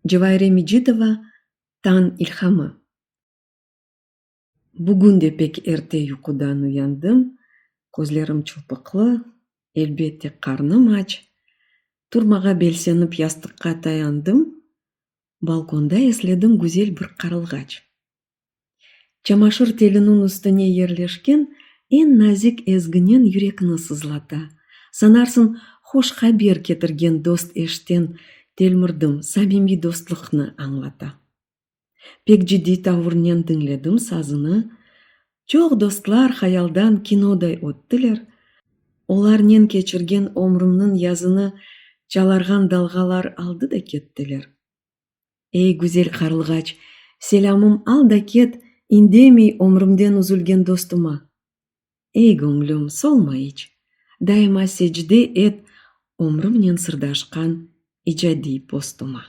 Жевайре Мижитова «Таң илхамы». Бүгін де пек ерте ұйқыдан ұяндым. Көзлерім чылпықлы, әлбетте қарным ач. Турмаға белсеніп ястыққа таяндым. Балконда еследім güzel бір қарылғач. Чамашыр телінің үстіне ерлешкен en назик ezginen yürekini sızlata. Санарсын хош хабер кетірген дост ештен телмірдім, самими достлықны аңлата. Пек жиди тавырнен дыңледім сазыны. Чоқ достлар хаялдан кинодай өттілер. Оларнен кечірген омрымның языны жаларған далғалар алды да кеттілер. Эй, güzel қарылғач, селамым ал да кет, индемей омрымден үзілген достыма. Эй, көңлім, солма ич, дайыма сечде ет омрымнен сырдашқан ижади постыма.